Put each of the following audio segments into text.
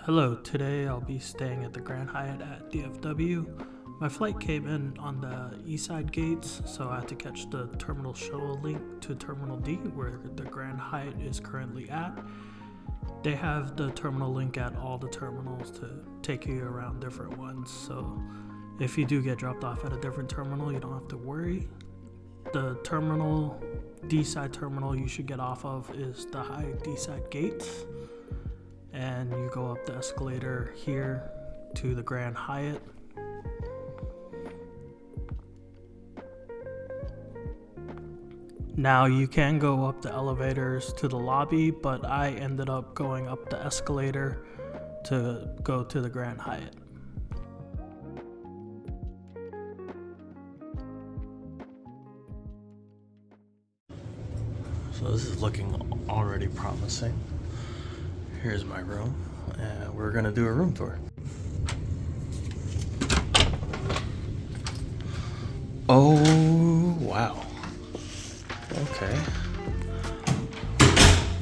Hello, today I'll be staying at the Grand Hyatt at DFW. My flight came in on the east side gates, so I had to catch the terminal shuttle link to Terminal D, where the Grand Hyatt is currently at. They have the terminal link at all the terminals to take you around different ones, so if you do get dropped off at a different terminal, you don't have to worry. The terminal, D-side terminal you should get off of is the Hyatt D-side gates, and you go up the escalator here to the Grand Hyatt. Now you can go up the elevators to the lobby, but I ended up going up the escalator to go to the Grand Hyatt. So this is looking already promising. Here's my room, and we're gonna do a room tour. Oh, wow. Okay.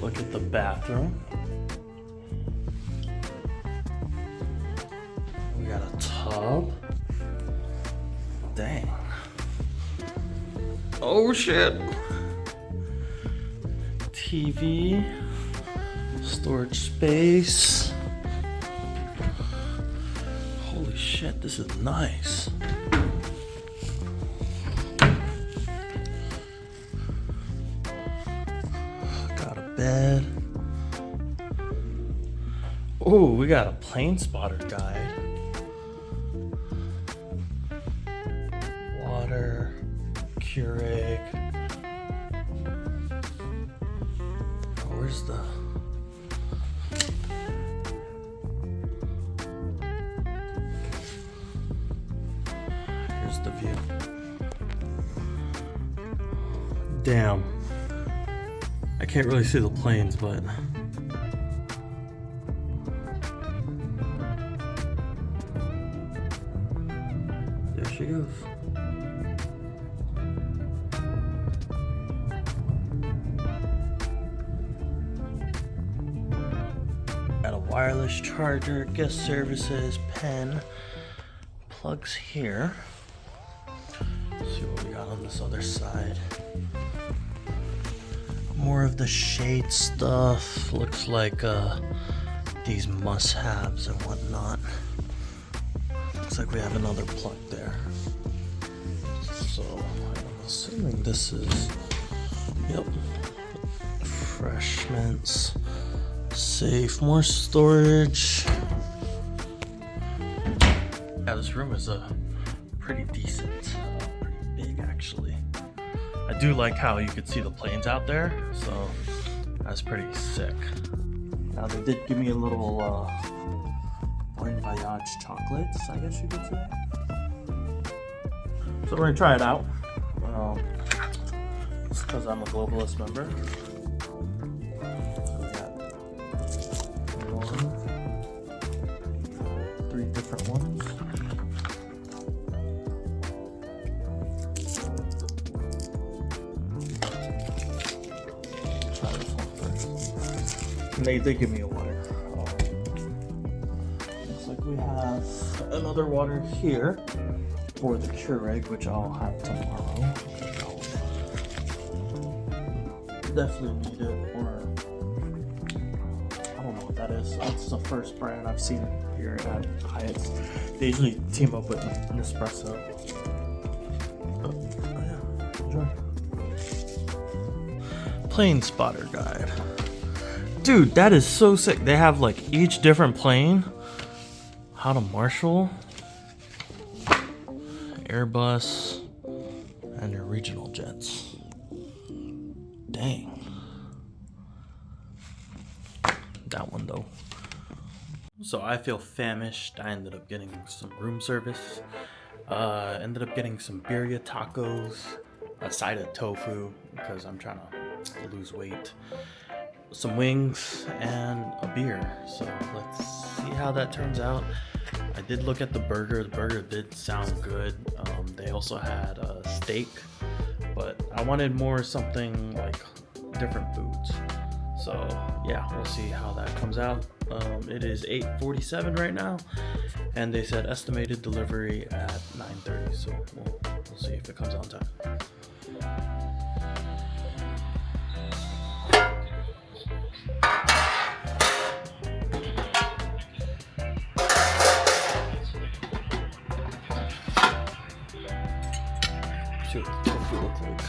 Look at the bathroom. We got a tub. Dang. Oh shit. TV. Storage space. Holy shit, this is nice. Got a bed. Oh, we got a plane spotter guide. Water, Keurig. Oh, where's the... Here's the view. Damn. I can't really see the planes, but there she goes. Got a wireless charger, guest services, pen, plugs here. Let's see what we got on this other side. More of the shade stuff. Looks like these must-haves and whatnot. Looks like we have another plug there. So I'm assuming this is, yep, refreshments, safe, more storage. Yeah, this room is pretty decent, pretty big actually. I do like how you could see the planes out there, so that's pretty sick. Now they did give me a little Grand Hyatt chocolates, I guess you could say. So we're gonna try it out. It's because I'm a globalist member. We got 3 different ones. And they give me a water. Looks like we have another water here for the Keurig, which I'll have tomorrow. Definitely need it, or I don't know what that is. That's the first brand I've seen here at Hyatt. They usually team up with Nespresso. Oh yeah, enjoy. Plane spotter guide. Dude, that is so sick. They have like each different plane. How to marshal, Airbus, and your regional jets. Dang. That one though. So I feel famished. I ended up getting some room service. Ended up getting some birria tacos, a side of tofu because I'm trying to lose weight. Some wings and a beer, so let's see how that turns out. I did look at the burger. The burger did sound good. They also had a steak, but I wanted more something like different foods. So yeah, we'll see how that comes out. It is 8:47 right now, and they said estimated delivery at 9:30. So we'll see if it comes on time. See what the tofu looks like.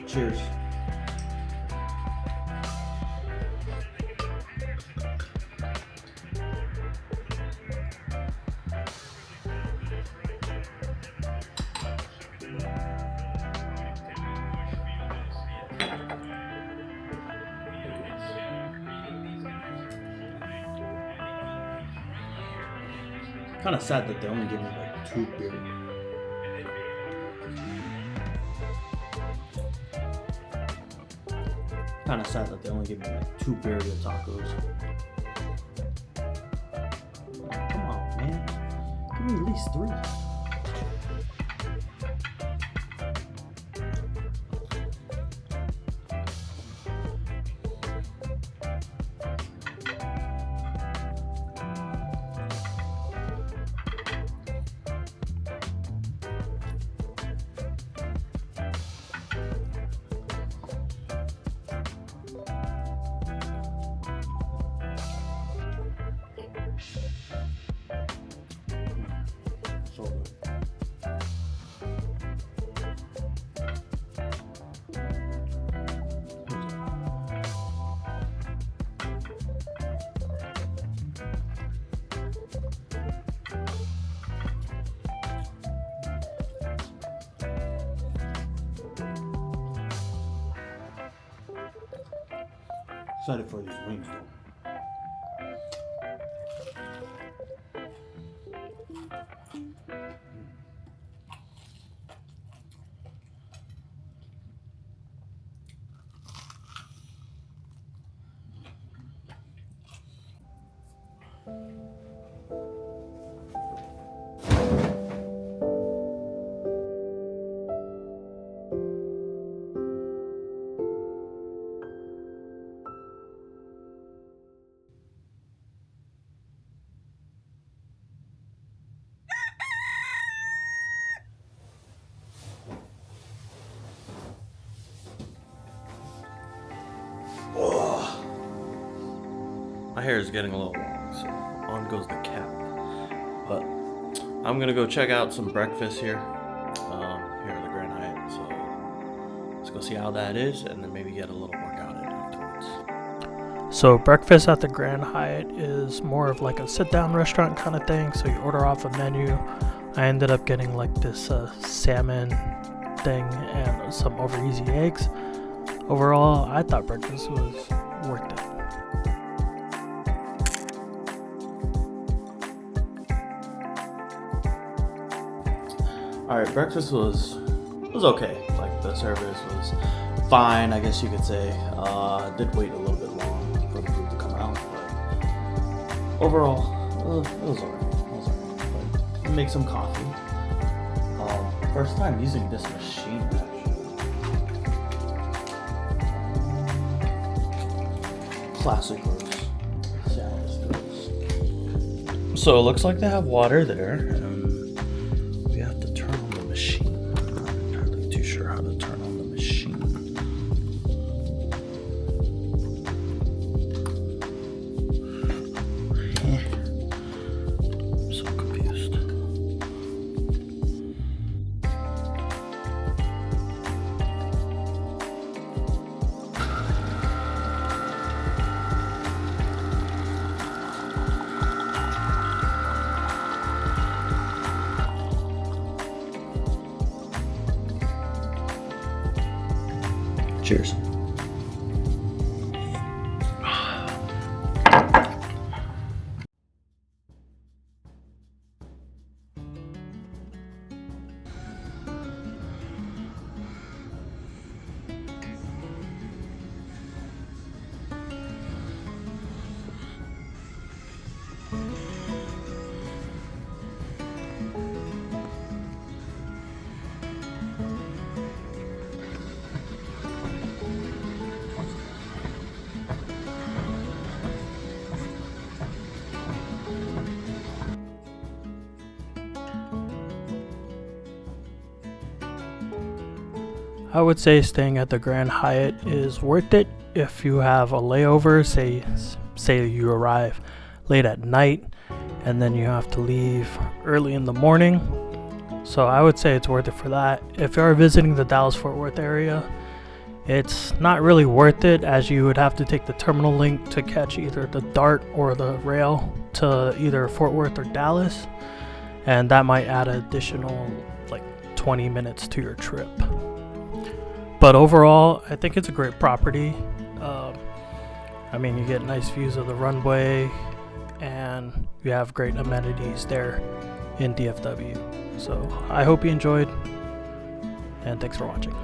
Cheers. Kind of sad that they only give me like 2 beers. Kind of sad that they only give me like 2 birria tacos. Come on, man. Give me at least 3. So good. Excited for these wings though. My hair is getting a little long, so on goes the cap. But I'm gonna go check out some breakfast here at the Grand Hyatt. So let's go see how that is, and then maybe get a little workout in afterwards. So breakfast at the Grand Hyatt is more of like a sit-down restaurant kind of thing. So you order off a menu. I ended up getting like this salmon thing and some over easy eggs. Overall, I thought breakfast was worth it. Alright, breakfast was okay. Like, the service was fine, I guess you could say. Did wait a little bit long for the food to come out, but overall, it was alright. But make some coffee. First time using this machine, actually. Classic roast. So it looks like they have water there. We have to turn on the machine. I'm not entirely too sure how to turn on the machine. I'm so confused. Cheers. I would say staying at the Grand Hyatt is worth it if you have a layover. Say you arrive late at night and then you have to leave early in the morning. So I would say it's worth it for that. If you are visiting the Dallas-Fort Worth area, it's not really worth it, as you would have to take the terminal link to catch either the DART or the rail to either Fort Worth or Dallas, and that might add an additional like 20 minutes to your trip. But overall, I think it's a great property. I mean, you get nice views of the runway and you have great amenities there in DFW. So I hope you enjoyed, and thanks for watching.